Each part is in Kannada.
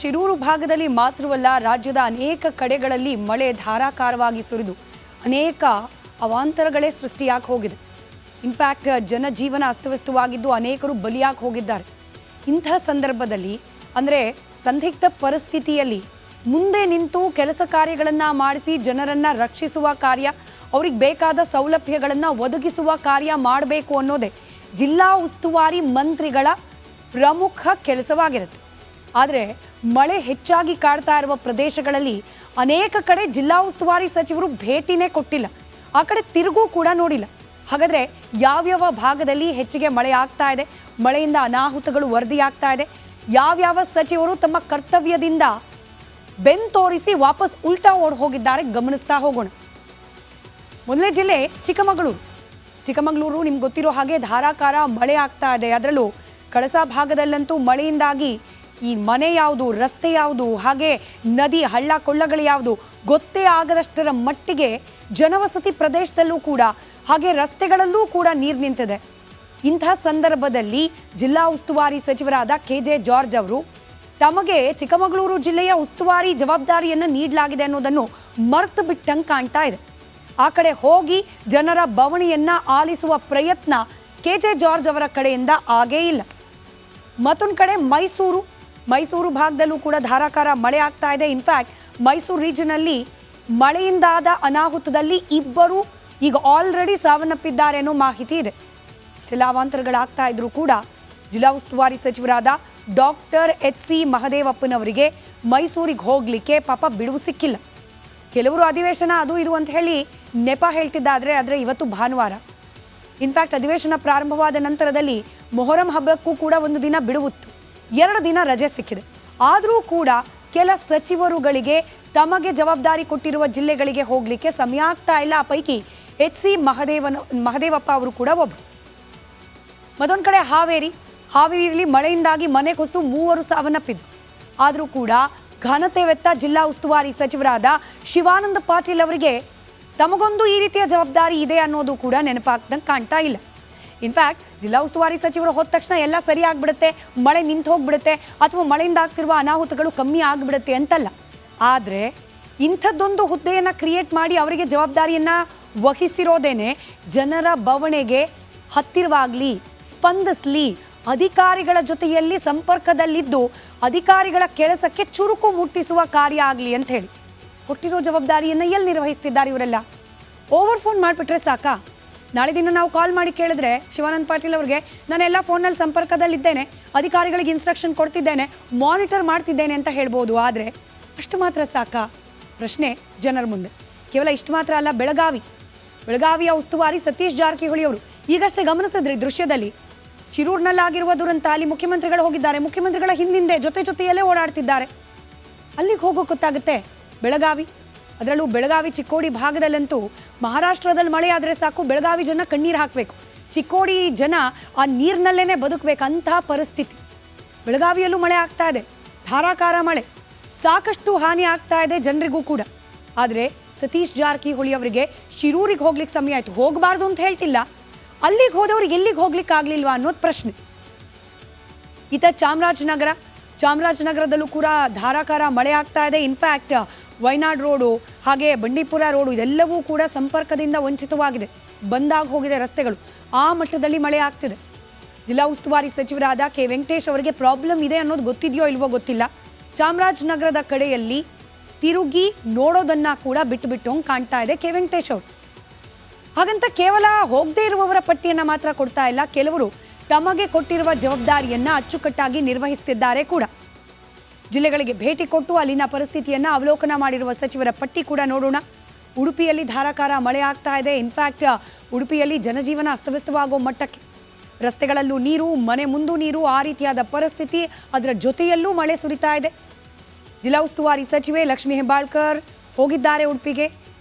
ಶಿರೂರು ಭಾಗದಲ್ಲಿ ಮಾತ್ರವಲ್ಲ, ರಾಜ್ಯದ ಅನೇಕ ಕಡೆಗಳಲ್ಲಿ ಮಳೆ ಧಾರಾಕಾರವಾಗಿ ಸುರಿದು ಅನೇಕ ಅವಾಂತರಗಳೇ ಸೃಷ್ಟಿಯಾಗಿ ಹೋಗಿದೆ. ಇನ್ಫ್ಯಾಕ್ಟ್ ಜನಜೀವನ ಅಸ್ತವ್ಯಸ್ತವಾಗಿದ್ದು ಅನೇಕರು ಬಲಿಯಾಗಿ ಹೋಗಿದ್ದಾರೆ. ಇಂಥ ಸಂದರ್ಭದಲ್ಲಿ ಅಂದರೆ ಸಂದಿಗ್ಧ ಪರಿಸ್ಥಿತಿಯಲ್ಲಿ ಮುಂದೆ ನಿಂತು ಕೆಲಸ ಕಾರ್ಯಗಳನ್ನು ಮಾಡಿಸಿ ಜನರನ್ನು ರಕ್ಷಿಸುವ ಕಾರ್ಯ, ಅವ್ರಿಗೆ ಬೇಕಾದ ಸೌಲಭ್ಯಗಳನ್ನು ಒದಗಿಸುವ ಕಾರ್ಯ ಮಾಡಬೇಕು ಅನ್ನೋದೇ ಜಿಲ್ಲಾ ಉಸ್ತುವಾರಿ ಮಂತ್ರಿಗಳ ಪ್ರಮುಖ ಕೆಲಸವಾಗಿರುತ್ತೆ. ಆದರೆ ಮಳೆ ಹೆಚ್ಚಾಗಿ ಕಾಡ್ತಾ ಇರುವ ಪ್ರದೇಶಗಳಲ್ಲಿ ಅನೇಕ ಕಡೆ ಜಿಲ್ಲಾ ಉಸ್ತುವಾರಿ ಸಚಿವರು ಭೇಟಿನೇ ಕೊಟ್ಟಿಲ್ಲ, ಆ ಕಡೆ ತಿರುಗೂ ಕೂಡ ನೋಡಿಲ್ಲ. ಹಾಗಾದರೆ ಯಾವ್ಯಾವ ಭಾಗದಲ್ಲಿ ಹೆಚ್ಚಿಗೆ ಮಳೆ ಆಗ್ತಾ ಇದೆ, ಮಳೆಯಿಂದ ಅನಾಹುತಗಳು ವರದಿಯಾಗ್ತಾ ಇದೆ, ಯಾವ್ಯಾವ ಸಚಿವರು ತಮ್ಮ ಕರ್ತವ್ಯದಿಂದ ಬೆನ್ ತೋರಿಸಿ ವಾಪಸ್ ಉಲ್ಟಾ ಓಡ್ ಹೋಗಿದ್ದಾರೆ ಗಮನಿಸ್ತಾ ಹೋಗೋಣ. ಮೊದಲನೇ ಜಿಲ್ಲೆ ಚಿಕ್ಕಮಗಳೂರು ನಿಮ್ಗೆ ಗೊತ್ತಿರೋ ಹಾಗೆ ಧಾರಾಕಾರ ಮಳೆ ಆಗ್ತಾ ಇದೆ. ಅದರಲ್ಲೂ ಕಳಸಾ ಭಾಗದಲ್ಲಂತೂ ಮಳೆಯಿಂದಾಗಿ ಈ ಮನೆ ಯಾವುದು, ರಸ್ತೆ ಯಾವುದು, ಹಾಗೆ ನದಿ ಹಳ್ಳ ಕೊಳ್ಳಗಳು ಯಾವುದು ಗೊತ್ತೇ ಆಗದಷ್ಟರ ಮಟ್ಟಿಗೆ ಜನವಸತಿ ಪ್ರದೇಶದಲ್ಲೂ ಕೂಡ ಹಾಗೆ ರಸ್ತೆಗಳಲ್ಲೂ ಕೂಡ ನೀರು ನಿಂತಿದೆ. ಇಂಥ ಸಂದರ್ಭದಲ್ಲಿ ಜಿಲ್ಲಾ ಉಸ್ತುವಾರಿ ಸಚಿವರಾದ KJ ಜಾರ್ಜ್ ಅವರು ತಮಗೆ ಚಿಕ್ಕಮಗಳೂರು ಜಿಲ್ಲೆಯ ಉಸ್ತುವಾರಿ ಜವಾಬ್ದಾರಿಯನ್ನು ನೀಡಲಾಗಿದೆ ಅನ್ನೋದನ್ನು ಮರೆತು ಬಿಟ್ಟಂಗೆ ಕಾಣ್ತಾ ಇದೆ. ಆ ಕಡೆ ಹೋಗಿ ಜನರ ಬವಣೆಯನ್ನು ಆಲಿಸುವ ಪ್ರಯತ್ನ KJ ಜಾರ್ಜ್ ಅವರ ಕಡೆಯಿಂದ ಆಗೇ ಇಲ್ಲ. ಮತ್ತೊಂದು ಕಡೆ ಮೈಸೂರು ಭಾಗದಲ್ಲೂ ಕೂಡ ಧಾರಾಕಾರ ಮಳೆ ಆಗ್ತಾ ಇದೆ. ಇನ್ಫ್ಯಾಕ್ಟ್ ಮೈಸೂರು ರೀಜನಲ್ಲಿ ಮಳೆಯಿಂದಾದ ಅನಾಹುತದಲ್ಲಿ ಇಬ್ಬರು ಈಗ ಆಲ್ರೆಡಿ ಸಾವನ್ನಪ್ಪಿದ್ದಾರೆ ಅನ್ನೋ ಮಾಹಿತಿ ಇದೆ. ಇಷ್ಟೆಲ್ಲ ಅವಾಂತರಗಳಾಗ್ತಾ ಇದ್ರೂ ಕೂಡ ಜಿಲ್ಲಾ ಉಸ್ತುವಾರಿ ಸಚಿವರಾದ ಡಾಕ್ಟರ್ HC ಮಹದೇವಪ್ಪನವರಿಗೆ ಮೈಸೂರಿಗೆ ಹೋಗಲಿಕ್ಕೆ ಪಾಪ ಬಿಡುವು ಸಿಕ್ಕಿಲ್ಲ. ಕೆಲವರು ಅಧಿವೇಶನ ಅದು ಇದು ಅಂತ ಹೇಳಿ ನೆಪ ಹೇಳ್ತಿದ್ದಾದರೆ, ಆದರೆ ಇವತ್ತು ಭಾನುವಾರ. ಇನ್ಫ್ಯಾಕ್ಟ್ ಅಧಿವೇಶನ ಪ್ರಾರಂಭವಾದ ನಂತರದಲ್ಲಿ ಮೊಹರಂ ಹಬ್ಬಕ್ಕೂ ಕೂಡ ಒಂದು ದಿನ ಬಿಡುವಿತ್ತು, 2 ದಿನ ರಜೆ ಸಿಕ್ಕಿದೆ. ಆದರೂ ಕೂಡ ಕೆಲ ಸಚಿವರುಗಳಿಗೆ ತಮಗೆ ಜವಾಬ್ದಾರಿ ಕೊಟ್ಟಿರುವ ಜಿಲ್ಲೆಗಳಿಗೆ ಹೋಗಲಿಕ್ಕೆ ಸಮಯ ಆಗ್ತಾ ಇಲ್ಲ. ಆ ಪೈಕಿ HC ಮಹದೇವಪ್ಪ ಅವರು ಕೂಡ ಒಬ್ಬರು. ಮತ್ತೊಂದು ಕಡೆ ಹಾವೇರಿಯಲ್ಲಿ ಮಳೆಯಿಂದಾಗಿ ಮನೆ ಕುಸಿದು 3 ಸಾವನ್ನಪ್ಪಿದ್ರು. ಆದರೂ ಕೂಡ ಘನತೆವೆತ್ತ ಜಿಲ್ಲಾ ಉಸ್ತುವಾರಿ ಸಚಿವರಾದ ಶಿವಾನಂದ ಪಾಟೀಲ್ ಅವರಿಗೆ ತಮಗೊಂದು ಈ ರೀತಿಯ ಜವಾಬ್ದಾರಿ ಇದೆ ಅನ್ನೋದು ಕೂಡ ನೆನಪಾಗ್ದಂಗೆ ಕಾಣ್ತಾ ಇಲ್ಲ. ಇನ್ಫ್ಯಾಕ್ಟ್ ಜಿಲ್ಲಾ ಉಸ್ತುವಾರಿ ಸಚಿವರು ಹೋದ ತಕ್ಷಣ ಎಲ್ಲ ಸರಿ ಆಗಿಬಿಡುತ್ತೆ, ಮಳೆ ನಿಂತು ಹೋಗ್ಬಿಡುತ್ತೆ, ಅಥವಾ ಮಳೆಯಿಂದ ಆಗ್ತಿರುವ ಅನಾಹುತಗಳು ಕಮ್ಮಿ ಆಗಿಬಿಡುತ್ತೆ ಅಂತಲ್ಲ. ಆದರೆ ಇಂಥದ್ದೊಂದು ಹುದ್ದೆಯನ್ನು ಕ್ರಿಯೇಟ್ ಮಾಡಿ ಅವರಿಗೆ ಜವಾಬ್ದಾರಿಯನ್ನು ವಹಿಸಿರೋದೇನೆ ಜನರ ಬವಣೆಗೆ ಹತ್ತಿರವಾಗಲಿ, ಸ್ಪಂದಿಸಲಿ, ಅಧಿಕಾರಿಗಳ ಜೊತೆಯಲ್ಲಿ ಸಂಪರ್ಕದಲ್ಲಿದ್ದು ಅಧಿಕಾರಿಗಳ ಕೆಲಸಕ್ಕೆ ಚುರುಕು ಮುಟ್ಟಿಸುವ ಕಾರ್ಯ ಆಗಲಿ ಅಂತ ಹೇಳಿ ಕೊಟ್ಟಿರೋ ಜವಾಬ್ದಾರಿಯನ್ನು ಎಲ್ಲಿ ನಿರ್ವಹಿಸ್ತಿದ್ದಾರೆ ಇವರೆಲ್ಲ? ಓವರ್ ಫೋನ್ ಮಾಡಿಬಿಟ್ರೆ ಸಾಕಾ? ನಾಳೆ ದಿನ ನಾವು ಕಾಲ್ ಮಾಡಿ ಕೇಳಿದ್ರೆ ಶಿವಾನಂದ ಪಾಟೀಲ್ ಅವರಿಗೆ ನಾನೆಲ್ಲ ಫೋನಲ್ಲಿ ಸಂಪರ್ಕದಲ್ಲಿದ್ದೇನೆ, ಅಧಿಕಾರಿಗಳಿಗೆ ಇನ್ಸ್ಟ್ರಕ್ಷನ್ ಕೊಡ್ತಿದ್ದೇನೆ, ಮಾನಿಟರ್ ಮಾಡ್ತಿದ್ದೇನೆ ಅಂತ ಹೇಳ್ಬೋದು. ಆದರೆ ಅಷ್ಟು ಮಾತ್ರ ಸಾಕಾ? ಪ್ರಶ್ನೆ ಜನರ ಮುಂದೆ. ಕೇವಲ ಇಷ್ಟು ಮಾತ್ರ ಅಲ್ಲ, ಬೆಳಗಾವಿಯ ಉಸ್ತುವಾರಿ ಸತೀಶ್ ಜಾರಕಿಹೊಳಿ ಅವರು ಈಗಷ್ಟೇ ಗಮನಿಸಿದ್ರಿ ದೃಶ್ಯದಲ್ಲಿ ಶಿರೂರಿನಲ್ಲಾಗಿರುವ ದುರಂತ. ಅಲ್ಲಿ ಮುಖ್ಯಮಂತ್ರಿಗಳು ಹೋಗಿದ್ದಾರೆ, ಮುಖ್ಯಮಂತ್ರಿಗಳ ಹಿಂದಿಂದೆ ಜೊತೆಯಲ್ಲೇ ಓಡಾಡ್ತಿದ್ದಾರೆ. ಅಲ್ಲಿಗೆ ಹೋಗೋಕೆ ಗೊತ್ತಾಗುತ್ತೆ ಬೆಳಗಾವಿ. ಅದರಲ್ಲೂ ಬೆಳಗಾವಿ ಚಿಕ್ಕೋಡಿ ಭಾಗದಲ್ಲಂತೂ ಮಹಾರಾಷ್ಟ್ರದಲ್ಲಿ ಮಳೆ ಆದರೆ ಸಾಕು, ಬೆಳಗಾವಿ ಜನ ಕಣ್ಣೀರು ಹಾಕಬೇಕು, ಚಿಕ್ಕೋಡಿ ಜನ ಆ ನೀರಿನಲ್ಲೇ ಬದುಕಬೇಕಂತಹ ಪರಿಸ್ಥಿತಿ. ಬೆಳಗಾವಿಯಲ್ಲೂ ಮಳೆ ಆಗ್ತಾ ಇದೆ, ಧಾರಾಕಾರ ಮಳೆ, ಸಾಕಷ್ಟು ಹಾನಿ ಆಗ್ತಾ ಇದೆ ಜನರಿಗೂ ಕೂಡ. ಆದರೆ ಸತೀಶ್ ಜಾರಕಿಹೊಳಿ ಅವರಿಗೆ ಶಿರೂರಿಗೆ ಹೋಗ್ಲಿಕ್ಕೆ ಸಮಯ ಆಯಿತು, ಹೋಗಬಾರ್ದು ಅಂತ ಹೇಳ್ತಿಲ್ಲ, ಅಲ್ಲಿಗೆ ಹೋದವ್ರಿಗೆ ಎಲ್ಲಿಗೆ ಹೋಗ್ಲಿಕ್ಕೆ ಆಗಲಿಲ್ವಾ ಅನ್ನೋದು ಪ್ರಶ್ನೆ. ಈತ ಚಾಮರಾಜನಗರದಲ್ಲೂ ಕೂಡ ಧಾರಾಕಾರ ಮಳೆ ಆಗ್ತಾ ಇದೆ. ಇನ್ಫ್ಯಾಕ್ಟ್ ವೈನಾಡ್ ರೋಡು ಹಾಗೆ ಬಂಡೀಪುರ ರೋಡು ಇದೆಲ್ಲವೂ ಕೂಡ ಸಂಪರ್ಕದಿಂದ ವಂಚಿತವಾಗಿದೆ, ಬಂದಾಗಿ ಹೋಗಿದೆ ರಸ್ತೆಗಳು. ಆ ಮಟ್ಟದಲ್ಲಿ ಮಳೆ ಆಗ್ತಿದೆ. ಜಿಲ್ಲಾ ಉಸ್ತುವಾರಿ ಸಚಿವರಾದ ಕೆ ವೆಂಕಟೇಶ್ ಅವರಿಗೆ ಪ್ರಾಬ್ಲಮ್ ಇದೆ ಅನ್ನೋದು ಗೊತ್ತಿದೆಯೋ ಇಲ್ವೋ ಗೊತ್ತಿಲ್ಲ. ಚಾಮರಾಜನಗರದ ಕಡೆಯಲ್ಲಿ ತಿರುಗಿ ನೋಡೋದನ್ನು ಕೂಡ ಬಿಟ್ಟು ಕಾಣ್ತಾ ಇದೆ ಕೆ ವೆಂಕಟೇಶ್ ಅವರು. ಹಾಗಂತ ಕೇವಲ ಹೋಗದೇ ಇರುವವರ ಪಟ್ಟಿಯನ್ನು ಮಾತ್ರ ಕೊಡ್ತಾ ಇಲ್ಲ, ಕೆಲವರು ತಮಗೆ ಕೊಟ್ಟಿರುವ ಜವಾಬ್ದಾರಿಯನ್ನು ಅಚ್ಚುಕಟ್ಟಾಗಿ ನಿರ್ವಹಿಸುತ್ತಿದ್ದಾರೆ ಕೂಡ. ಜಿಲ್ಲೆಗಳಿಗೆ ಭೇಟಿ ಕೊಟ್ಟು ಅಲ್ಲಿನ ಪರಿಸ್ಥಿತಿಯನ್ನು ಅವಲೋಕನ ಮಾಡಿರುವ ಸಚಿವರ ಪಟ್ಟಿ ಕೂಡ ನೋಡೋಣ. ಉಡುಪಿಯಲ್ಲಿ ಧಾರಾಕಾರ ಮಳೆ ಆಗ್ತಾ ಇದೆ. ಇನ್ಫ್ಯಾಕ್ಟ್ ಉಡುಪಿಯಲ್ಲಿ ಜನಜೀವನ ಅಸ್ತವ್ಯಸ್ತವಾಗೋ ಮಟ್ಟಕ್ಕೆ, ರಸ್ತೆಗಳಲ್ಲೂ ನೀರು, ಮನೆ ಮುಂದೂ ನೀರು, ಆ ರೀತಿಯಾದ ಪರಿಸ್ಥಿತಿ. ಅದರ ಜೊತೆಯಲ್ಲೂ ಮಳೆ ಸುರಿತಾ ಇದೆ. ಜಿಲ್ಲಾ ಉಸ್ತುವಾರಿ ಸಚಿವೆ ಲಕ್ಷ್ಮೀ ಹೆಬ್ಬಾಳ್ಕರ್ ಹೋಗಿದ್ದಾರೆ ಉಡುಪಿಗೆ,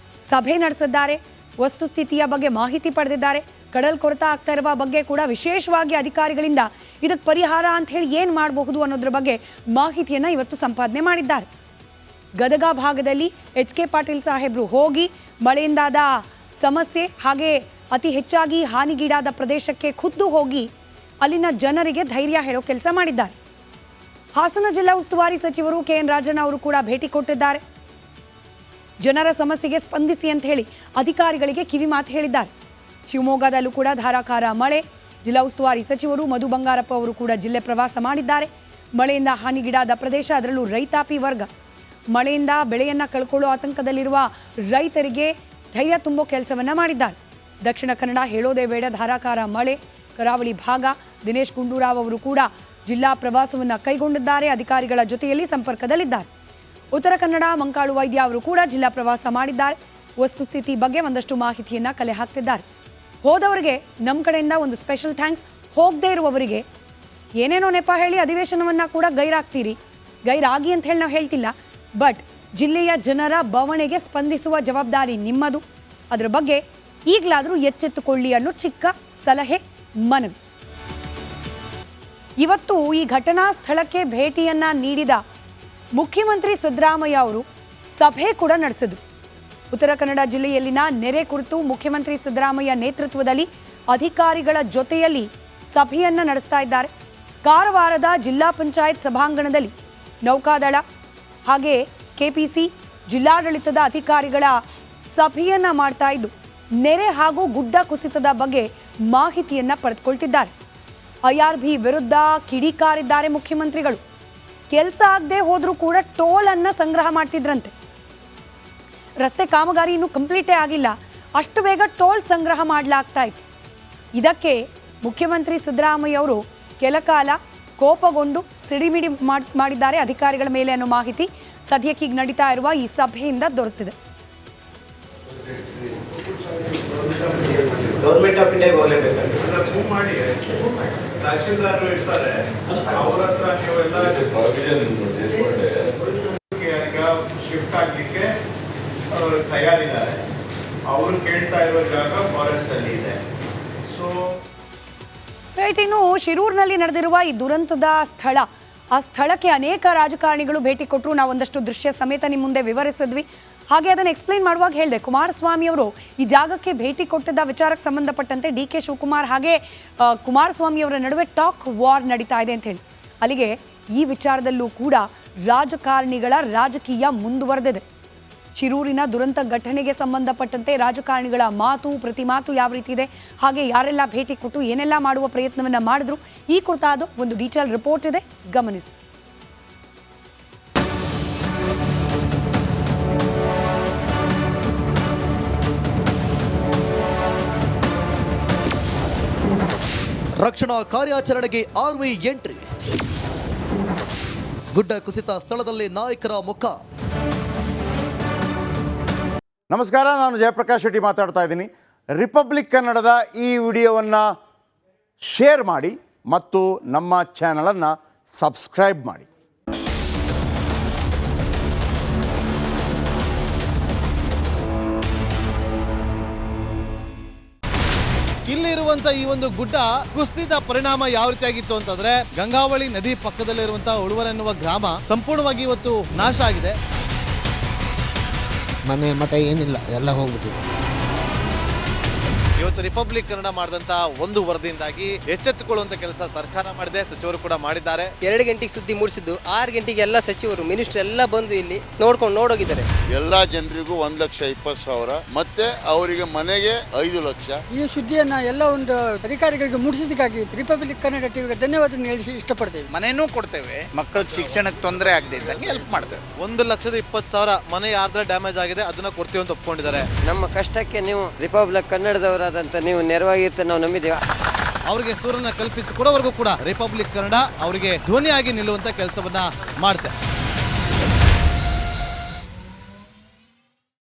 ಸಭೆ ನಡೆಸಿದ್ದಾರೆ, ವಸ್ತುಸ್ಥಿತಿಯ ಬಗ್ಗೆ ಮಾಹಿತಿ ಪಡೆದಿದ್ದಾರೆ. ಕಡಲ್ ಕೊರೆತ ಆಗ್ತಾ ಇರುವ ಬಗ್ಗೆ ಕೂಡ ವಿಶೇಷವಾಗಿ ಅಧಿಕಾರಿಗಳಿಂದ ಇದಕ್ಕೆ ಪರಿಹಾರ ಅಂತ ಹೇಳಿ ಏನು ಮಾಡಬಹುದು ಅನ್ನೋದ್ರ ಬಗ್ಗೆ ಮಾಹಿತಿಯನ್ನು ಇವತ್ತು ಸಂಪಾದನೆ ಮಾಡಿದ್ದಾರೆ. ಗದಗ ಭಾಗದಲ್ಲಿ HK ಪಾಟೀಲ್ ಸಾಹೇಬರು ಹೋಗಿ ಮಳೆಯಿಂದಾದ ಸಮಸ್ಯೆ ಹಾಗೆ ಅತಿ ಹೆಚ್ಚಾಗಿ ಹಾನಿಗೀಡಾದ ಪ್ರದೇಶಕ್ಕೆ ಖುದ್ದು ಹೋಗಿ ಅಲ್ಲಿನ ಜನರಿಗೆ ಧೈರ್ಯ ಹೇಳೋ ಕೆಲಸ ಮಾಡಿದ್ದಾರೆ. ಹಾಸನ ಜಿಲ್ಲಾ ಉಸ್ತುವಾರಿ ಸಚಿವರು ಕೆಎನ್ ರಾಜಣ್ಣ ಅವರು ಕೂಡ ಭೇಟಿ ಕೊಟ್ಟಿದ್ದಾರೆ. ಜನರ ಸಮಸ್ಯೆಗೆ ಸ್ಪಂದಿಸಿ ಅಂತ ಹೇಳಿ ಅಧಿಕಾರಿಗಳಿಗೆ ಕಿವಿ ಮಾತು ಹೇಳಿದ್ದಾರೆ. ಶಿವಮೊಗ್ಗದಲ್ಲೂ ಕೂಡ ಧಾರಾಕಾರ ಮಳೆ. ಜಿಲ್ಲಾ ಉಸ್ತುವಾರಿ ಸಚಿವರು ಮಧು ಬಂಗಾರಪ್ಪ ಅವರು ಕೂಡ ಜಿಲ್ಲೆ ಪ್ರವಾಸ ಮಾಡಿದ್ದಾರೆ. ಮಳೆಯಿಂದ ಹಾನಿಗೀಡಾದ ಪ್ರದೇಶ, ಅದರಲ್ಲೂ ರೈತಾಪಿ ವರ್ಗ, ಮಳೆಯಿಂದ ಬೆಳೆಯನ್ನ ಕಳ್ಕೊಳ್ಳೋ ಆತಂಕದಲ್ಲಿರುವ ರೈತರಿಗೆ ಧೈರ್ಯ ತುಂಬೋ ಕೆಲಸವನ್ನ ಮಾಡಿದ್ದಾರೆ. ದಕ್ಷಿಣ ಕನ್ನಡ ಹೇಳೋದೇ ಬೇಡ, ಧಾರಾಕಾರ ಮಳೆ. ಕರಾವಳಿ ಭಾಗ, ದಿನೇಶ್ ಗುಂಡೂರಾವ್ ಅವರು ಕೂಡ ಜಿಲ್ಲಾ ಪ್ರವಾಸವನ್ನು ಕೈಗೊಂಡಿದ್ದಾರೆ. ಅಧಿಕಾರಿಗಳ ಜೊತೆಯಲ್ಲಿ ಸಂಪರ್ಕದಲ್ಲಿದ್ದಾರೆ. ಉತ್ತರ ಕನ್ನಡ ಮಂಕಾಳು ವೈದ್ಯ ಅವರು ಕೂಡ ಜಿಲ್ಲಾ ಪ್ರವಾಸ ಮಾಡಿದ್ದಾರೆ. ವಸ್ತುಸ್ಥಿತಿ ಬಗ್ಗೆ ಒಂದಷ್ಟು ಮಾಹಿತಿಯನ್ನ ಕಲೆ ಹಾಕ್ತಿದ್ದಾರೆ. ಹೋದವರಿಗೆ ನಮ್ಮ ಕಡೆಯಿಂದ ಒಂದು ಸ್ಪೆಷಲ್ ಥ್ಯಾಂಕ್ಸ್. ಹೋಗದೇ ಇರುವವರಿಗೆ ಏನೇನೋ ನೆಪ ಹೇಳಿ ಅಧಿವೇಶನವನ್ನು ಕೂಡ ಗೈರಾಗಿ ಅಂತ ಹೇಳಿ ನಾವು ಹೇಳ್ತಿಲ್ಲ, ಬಟ್ ಜಿಲ್ಲೆಯ ಜನರ ಬವಣೆಗೆ ಸ್ಪಂದಿಸುವ ಜವಾಬ್ದಾರಿ ನಿಮ್ಮದು. ಅದರ ಬಗ್ಗೆ ಈಗಲಾದರೂ ಎಚ್ಚೆತ್ತುಕೊಳ್ಳಿ ಅನ್ನೋ ಚಿಕ್ಕ ಸಲಹೆ, ಮನವಿ. ಇವತ್ತು ಈ ಘಟನಾ ಸ್ಥಳಕ್ಕೆ ಭೇಟಿಯನ್ನ ನೀಡಿದ ಮುಖ್ಯಮಂತ್ರಿ ಸಿದ್ದರಾಮಯ್ಯ ಅವರು ಸಭೆ ಕೂಡ ನಡೆಸಿದರು. ಉತ್ತರ ಕನ್ನಡ ಜಿಲ್ಲೆಯಲ್ಲಿನ ನೆರೆ ಕುರಿತು ಮುಖ್ಯಮಂತ್ರಿ ಸಿದ್ದರಾಮಯ್ಯ ನೇತೃತ್ವದಲ್ಲಿ ಅಧಿಕಾರಿಗಳ ಜೊತೆಯಲ್ಲಿ ಸಭೆಯನ್ನ ನಡೆಸ್ತಾ ಇದ್ದಾರೆ. ಕಾರವಾರದ ಜಿಲ್ಲಾ ಪಂಚಾಯತ್ ಸಭಾಂಗಣದಲ್ಲಿ ನೌಕಾದಳ ಹಾಗೆ ಕೆಪಿಸಿ ಜಿಲ್ಲಾಡಳಿತದ ಅಧಿಕಾರಿಗಳ ಸಭೆಯನ್ನ ಮಾಡ್ತಾ ಇದ್ದು ನೆರೆ ಹಾಗೂ ಗುಡ್ಡ ಕುಸಿತದ ಬಗ್ಗೆ ಮಾಹಿತಿಯನ್ನ ಪಡೆದುಕೊಳ್ತಿದ್ದಾರೆ. IRB ವಿರುದ್ಧ ಕಿಡಿಕಾರಿದ್ದಾರೆ ಮುಖ್ಯಮಂತ್ರಿಗಳು. ಕೆಲಸ ಆಗದೆ ಹೋದ್ರೂ ಕೂಡ ಟೋಲ್ ಅನ್ನ ಸಂಗ್ರಹ ಮಾಡ್ತಿದ್ರಂತೆ. ರಸ್ತೆ ಕಾಮಗಾರಿ ಇನ್ನೂ ಕಂಪ್ಲೀಟೇ ಆಗಿಲ್ಲ, ಅಷ್ಟು ಬೇಗ ಟೋಲ್ ಸಂಗ್ರಹ ಮಾಡಲಾಗ್ತಾ ಇತ್ತು. ಇದಕ್ಕೆ ಮುಖ್ಯಮಂತ್ರಿ ಸಿದ್ದರಾಮಯ್ಯ ಅವರು ಕೆಲಕಾಲ ಕೋಪಗೊಂಡು ಸಿಡಿಮಿಡಿ ಮಾಡಿದ್ದಾರೆ ಅಧಿಕಾರಿಗಳ ಮೇಲೆ ಅನ್ನೋ ಮಾಹಿತಿ ಸದ್ಯಕ್ಕೆ ಈಗ ನಡೀತಾ ಇರುವ ಈ ಸಭೆಯಿಂದ ದೊರೆತಿದೆ. ಗವರ್ಮೆಂಟ್ ಆಫ್ ಇಂಡಿಯಾಗೆ ಹೋಗಲೇಬೇಕಾದ್ರೆ ಮೂವ್ ಮಾಡಿ ತಹಶೀಲ್ದಾರರು ಇರ್ತಾರೆ, ಅವ್ರ ಹತ್ರ ನೀವೆಲ್ಲ ಶಿಫ್ಟ್ ಆಗಲಿಕ್ಕೆ ತಯಾರಿದ್ದಾರೆ. ಅವರು ಕೇಳ್ತಾ ಇರೋ ಜಾಗ ಫಾರೆಸ್ಟ್ ಅಲ್ಲಿ ಇದೆ. ಸೊ ರೈಟ್, ಇನ್ನು ಶಿರೂರಿನಲ್ಲಿ ನಡೆದಿರುವ ಈ ದುರಂತದ ಸ್ಥಳ, ಆ ಸ್ಥಳಕ್ಕೆ ಅನೇಕ ರಾಜಕಾರಣಿಗಳು ಭೇಟಿ ಕೊಟ್ಟರು. ನಾವು ಒಂದಷ್ಟು ದೃಶ್ಯ ಸಮೇತ ನಿಮ್ಮ ಮುಂದೆ ವಿವರಿಸಿದ್ವಿ. ಹಾಗೆ ಅದನ್ನು ಎಕ್ಸ್ಪ್ಲೈನ್ ಮಾಡುವಾಗ ಹೇಳಿದೆ, ಕುಮಾರಸ್ವಾಮಿ ಅವರು ಈ ಜಾಗಕ್ಕೆ ಭೇಟಿ ಕೊಟ್ಟಿದ್ದ ವಿಚಾರಕ್ಕೆ ಸಂಬಂಧಪಟ್ಟಂತೆ DK ಶಿವಕುಮಾರ್ ಹಾಗೆ ಕುಮಾರಸ್ವಾಮಿ ಅವರ ನಡುವೆ ಟಾಕ್ ವಾರ್ ನಡೀತಾ ಇದೆ ಅಂತ ಹೇಳಿ. ಅಲ್ಲಿಗೆ ಈ ವಿಚಾರದಲ್ಲೂ ಕೂಡ ರಾಜಕಾರಣಿಗಳ ರಾಜಕೀಯ ಮುಂದುವರೆದಿದೆ. ಶಿರೂರಿನ ದುರಂತ ಘಟನೆಗೆ ಸಂಬಂಧಪಟ್ಟಂತೆ ರಾಜಕಾರಣಿಗಳ ಮಾತು ಪ್ರತಿ ಮಾತು ಯಾವ ರೀತಿ ಇದೆ, ಹಾಗೆ ಯಾರೆಲ್ಲ ಭೇಟಿ ಕೊಟ್ಟು ಏನೆಲ್ಲ ಮಾಡುವ ಪ್ರಯತ್ನವನ್ನು ಮಾಡಿದ್ರು, ಈ ಕುರಿತಾದ ಒಂದು ಡೀಟೇಲ್ ರಿಪೋರ್ಟ್ ಇದೆ, ಗಮನಿಸಿ. ರಕ್ಷಣಾ ಕಾರ್ಯಾಚರಣೆಗೆ ಆರ್ಮಿ ಎಂಟ್ರಿ. ಗುಡ್ಡ ಕುಸಿತ ಸ್ಥಳದಲ್ಲಿ ನಾಯಕರ ಮುಖ. ನಮಸ್ಕಾರ, ನಾನು ಜಯಪ್ರಕಾಶ್ ಶೆಟ್ಟಿ ಮಾತಾಡ್ತಾ ಇದ್ದೀನಿ. ರಿಪಬ್ಲಿಕ್ ಕನ್ನಡದ ಈ ವಿಡಿಯೋವನ್ನು ಶೇರ್ ಮಾಡಿ ಮತ್ತು ನಮ್ಮ ಚಾನಲನ್ನು ಸಬ್ಸ್ಕ್ರೈಬ್ ಮಾಡಿ. ಇಲ್ಲಿರುವಂತ ಈ ಒಂದು ಗುಡ್ಡ ಕುಸಿದ ಪರಿಣಾಮ ಯಾವ ರೀತಿಯಾಗಿತ್ತು ಅಂತಂದ್ರೆ, ಗಂಗಾವಳಿ ನದಿ ಪಕ್ಕದಲ್ಲಿರುವಂತಹ ಉಳುವರೆನ್ನುವ ಗ್ರಾಮ ಸಂಪೂರ್ಣವಾಗಿ ಇವತ್ತು ನಾಶ ಆಗಿದೆ. ಮನೆ ಮಠ ಏನಿಲ್ಲ, ಎಲ್ಲ ಹೋಗ್ಬಿಟ್ಟಿದೆ. ಇವತ್ತು ರಿಪಬ್ಲಿಕ್ ಕನ್ನಡ ಮಾಡಿದಂತ ಒಂದು ವರದಿಯಿಂದಾಗಿ ಎಚ್ಚೆತ್ತುಕೊಳ್ಳುವಂತ ಕೆಲಸ ಸರ್ಕಾರ ಮಾಡಿದೆ, ಸಚಿವರು ಕೂಡ ಮಾಡಿದ್ದಾರೆ. 2 ಗಂಟೆಗೆ ಸುದ್ದಿ ಮೂಡಿಸಿದ್ದು 6 ಗಂಟೆಗೆ ಎಲ್ಲ ಸಚಿವರು ಮಿನಿಸ್ಟರ್ ಎಲ್ಲ ಬಂದು ಇಲ್ಲಿ ನೋಡೋಗಿದ್ದಾರೆ. ಎಲ್ಲಾ ಜನರಿಗೂ 1,20,000 ಮತ್ತೆ ಅವರಿಗೆ ಮನೆಗೆ 5 ಲಕ್ಷ. ಈ ಸುದ್ದಿಯನ್ನ ಎಲ್ಲ ಒಂದು ಅಧಿಕಾರಿಗಳಿಗೆ ಮೂಡಿಸಿದ್ದಕ್ಕಾಗಿ ರಿಪಬ್ಲಿಕ್ ಕನ್ನಡ ಟಿವಿಗೆ ಧನ್ಯವಾದ ಹೇಳಿ ಇಷ್ಟಪಡ್ತೇವೆ. ಮನೆನೂ ಕೊಡ್ತೇವೆ, ಮಕ್ಕಳ ಶಿಕ್ಷಣಕ್ಕೆ ತೊಂದರೆ ಆಗದೆ ಇದ್ದಂಗೆ ಹೆಲ್ಪ್ ಮಾಡ್ತೇವೆ. 1,20,000 ಮನೆ ಯಾರ್ದ್ರ ಡ್ಯಾಮೇಜ್ ಆಗಿದೆ ಅದನ್ನ ಕೊಡ್ತೀವಿ ಅಂತ ಒಪ್ಕೊಂಡಿದ್ದಾರೆ. ನಮ್ಮ ಕಷ್ಟಕ್ಕೆ ನೀವು ರಿಪಬ್ಲಿಕ್ ಕನ್ನಡದವರಾದಂತ ನೀವು ನೆರವಾಗಿರ್ತ ನಾವು ನಂಬಿದ್ದೇವೆ. ಅವರಿಗೆ ಸೂರನ್ನ ಕಲ್ಪಿಸಿಕೊಡೋವರೆಗೂ ಕೂಡ ರಿಪಬ್ಲಿಕ್ ಕನ್ನಡ ಅವರಿಗೆ ಧ್ವನಿಯಾಗಿ ನಿಲ್ಲುವಂತ ಕೆಲಸವನ್ನ ಮಾಡುತ್ತೆ.